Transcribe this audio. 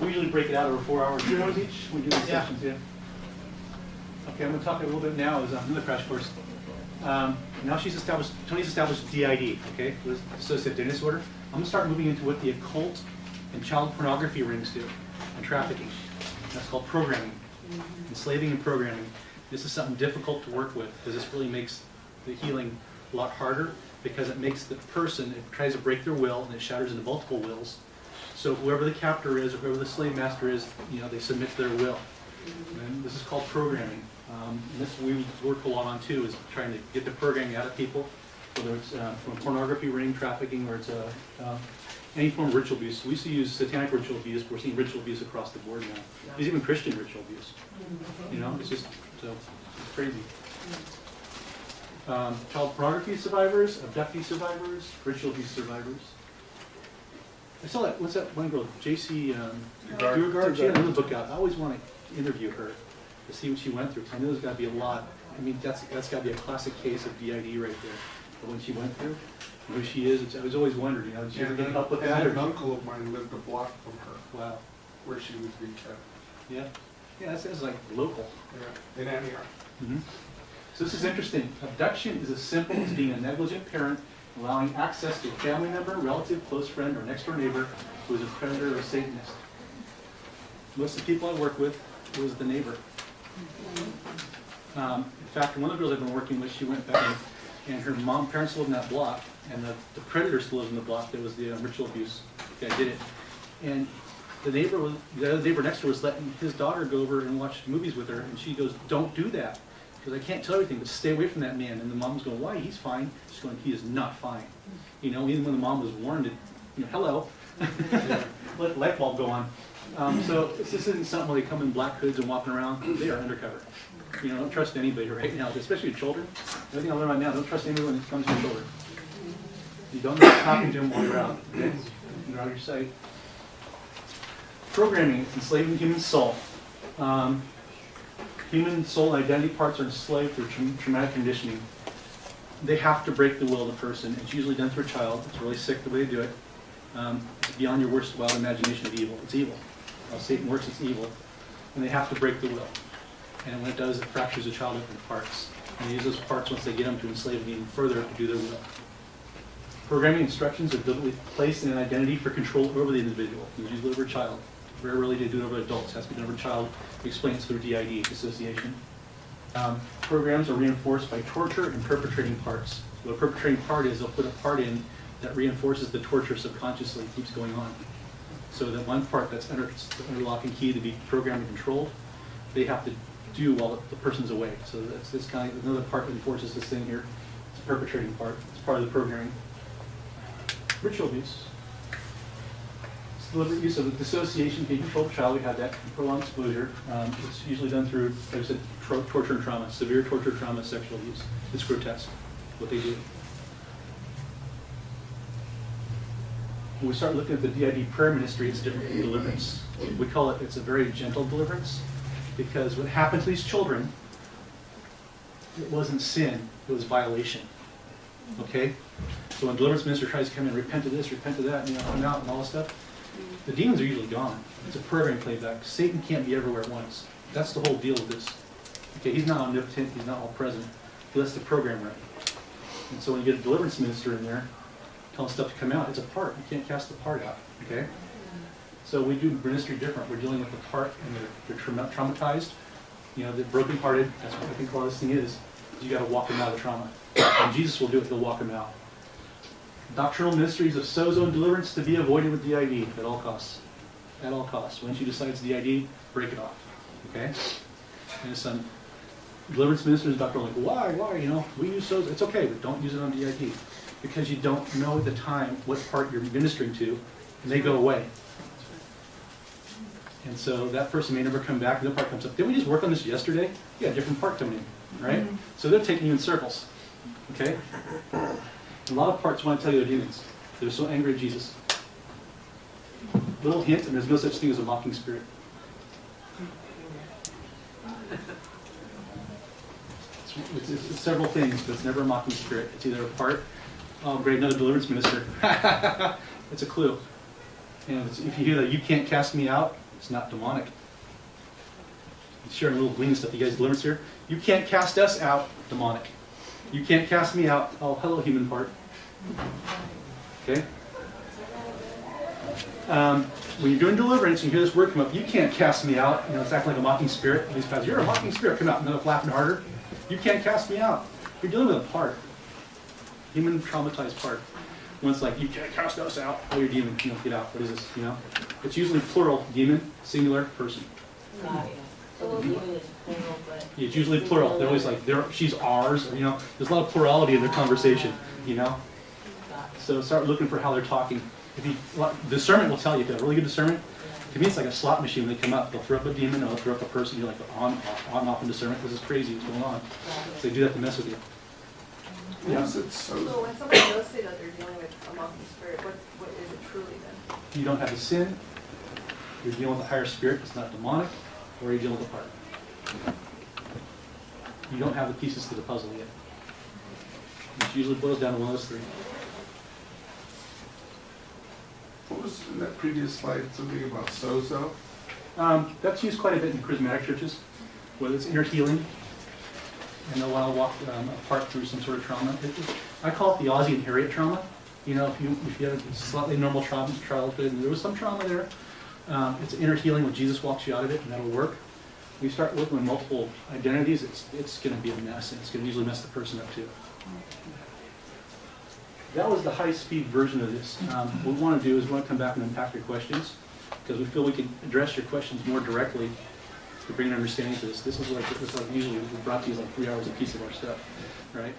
We usually break it out over 4 hours. 3 hours each? We do these sessions, yeah. Okay, I'm going to talk a little bit now as another crash course. Now Tony's established D.I.D, okay, dissociative disorder. I'm going to start moving into what the occult and child pornography rings do, and trafficking. That's called programming, enslaving and programming. This is something difficult to work with because this really makes the healing a lot harder because it makes the person, it tries to break their will and it shatters into multiple wills. So whoever the captor is or whoever the slave master is, they submit to their will. And this is called programming. And this we work a lot on too, is trying to get the programming out of people, whether it's from pornography, ring, trafficking, or it's any form of ritual abuse. We used to use satanic ritual abuse, but we're seeing ritual abuse across the board now. There's even Christian ritual abuse. It's just it's crazy. Child pornography survivors, abductee survivors, ritual abuse survivors. I saw that, what's that one girl, J.C. Dugard? She had another book out. I always want to interview her to see what she went through. I know there's got to be a lot. I mean, that's got to be a classic case of D.I.D. right there. But when she went through, who she is, I was always wondering, did she ever get help with that? An uncle of mine lived a block from her. Wow. Where she was being kept. Yeah. Yeah, that's like local. Yeah, in Antioch. Mm-hmm. So this is interesting. Abduction is as simple as being a negligent parent allowing access to a family member, relative, close friend, or next door neighbor who is a predator or a Satanist. Most of the people I work with was the neighbor. In fact, one of the girls I've been working with, she went back and her parents lived in that block, and the predator still lives in the block. That was the ritual abuse guy did it. And the other neighbor next to her was letting his daughter go over and watch movies with her, and she goes, "Don't do that. Because I can't tell everything, but stay away from that man." And the mom's going, "Why? He's fine." She's going, "He is not fine." Even when the mom was warned, hello, let the light bulb go on. So this isn't something where they come in black hoods and walking around. They are undercover. Don't trust anybody right now, especially your children. Everything I learn right now, don't trust anyone when it comes to your children. You don't know what's happening to them while you're out. Okay? You're out of your sight. Programming, it's enslaving the human soul. Human soul and identity parts are enslaved through traumatic conditioning. They have to break the will of the person. It's usually done through a child. It's really sick the way they do it. It's beyond your worst wild imagination of evil. It's evil. How Satan works, it's evil. And they have to break the will. And when it does, it fractures the child up into parts. And they use those parts once they get them to enslave them even further to do their will. Programming instructions are deliberately placed in an identity for control over the individual. It's usually over a child. Very rarely they do it over adults. It has to be done over a child. We explain it through D.I.D, dissociation. Programs are reinforced by torture and perpetrating parts. What a perpetrating part is, they'll put a part in that reinforces the torture subconsciously, keeps going on. So that one part that's under lock and key to be programmed and controlled, they have to do while the person's away. So that's this kind of another part that enforces this thing here. It's a perpetrating part. It's part of the programming. Ritual abuse. Deliberate use of the dissociation can control the child. We had that prolonged exposure. It's usually done through, like I said, torture and trauma, severe torture, trauma, sexual abuse. It's grotesque what they do. When we start looking at the D.I.D. prayer ministry, it's different from deliverance. We call it, it's a very gentle deliverance, because what happened to these children, it wasn't sin, it was violation. Okay? So when deliverance minister tries to come in, repent of this, repent of that, I'm out and all this stuff, the demons are usually gone. It's a program playback. Satan can't be everywhere at once. That's the whole deal with this. Okay, he's not omnipotent, he's not all present. He lets the program run. And so when you get a deliverance minister in there, telling stuff to come out, it's a part. You can't cast the part out. Okay? So we do ministry different. We're dealing with the part, and they're traumatized. They're brokenhearted. That's what I think a lot of this thing is. You got to walk them out of the trauma. And Jesus will do it. He'll walk them out. Doctrinal ministries of sozo and deliverance to be avoided with D.I.D. at all costs. At all costs. Once you decide it's D.I.D., break it off. Okay? And some deliverance ministers, doctor, are like, why? We use sozo. It's okay, but don't use it on D.I.D. Because you don't know at the time what part you're ministering to, and they go away. And so that person may never come back, and the part comes up. Didn't we just work on this yesterday? Yeah, a different part coming in, right? Mm-hmm. So they're taking you in circles. Okay? A lot of parts want to tell you they're demons. They're so angry at Jesus. Little hint, and there's no such thing as a mocking spirit. It's several things, but it's never a mocking spirit. It's either a part, oh great, another deliverance minister. It's a clue. If you hear that, you can't cast me out, It's not demonic. Sharing little glean stuff. You guys deliverance here. You can't cast us out, demonic. You can't cast me out. Oh, hello, human part. Okay? When you're doing deliverance, and you hear this word come up, you can't cast me out. You know, it's acting like a mocking spirit. These guys, you're a mocking spirit. Come out. And then it's laughing harder. You can't cast me out. You're dealing with a part. Human traumatized part. When it's like, you can't cast us out. Oh, you're demon. You know, get out. What is this? You know? It's usually plural. Demon, singular, person. So demon is plural, but... It's usually plural. They're always like, she's ours. Or, you know, there's a lot of plurality in their conversation. You know? So start looking for how they're talking. If you, discernment will tell you. If you have really good discernment, to me it's like a slot machine. When they come up, they'll throw up a demon, or they'll throw up a person. You're like, on, off in discernment. This is crazy. What's going on? So they do that to mess with you. Yeah. So when somebody does say that they're dealing with a mocking spirit, what is it truly then? You don't have a sin. You're dealing with a higher spirit. It's not demonic. Or you're dealing with a part. You don't have the pieces to the puzzle yet. It usually boils down to one of those three. What was in that previous slide, something about sozo? That's used quite a bit in charismatic churches, whether it's inner healing, and they'll want to walk apart through some sort of trauma. I call it the Ozzie and Harriet trauma. You know, if you have a slightly normal trauma, childhood, and there was some trauma there, it's inner healing when Jesus walks you out of it, and that'll work. When you start working with multiple identities, it's going to be a mess, and it's going to usually mess the person up too. That was the high-speed version of this. What we want to do is we want to come back and unpack your questions, because we feel we can address your questions more directly to bring an understanding to this. This is like usually we brought to you like 3 hours a piece of our stuff, right?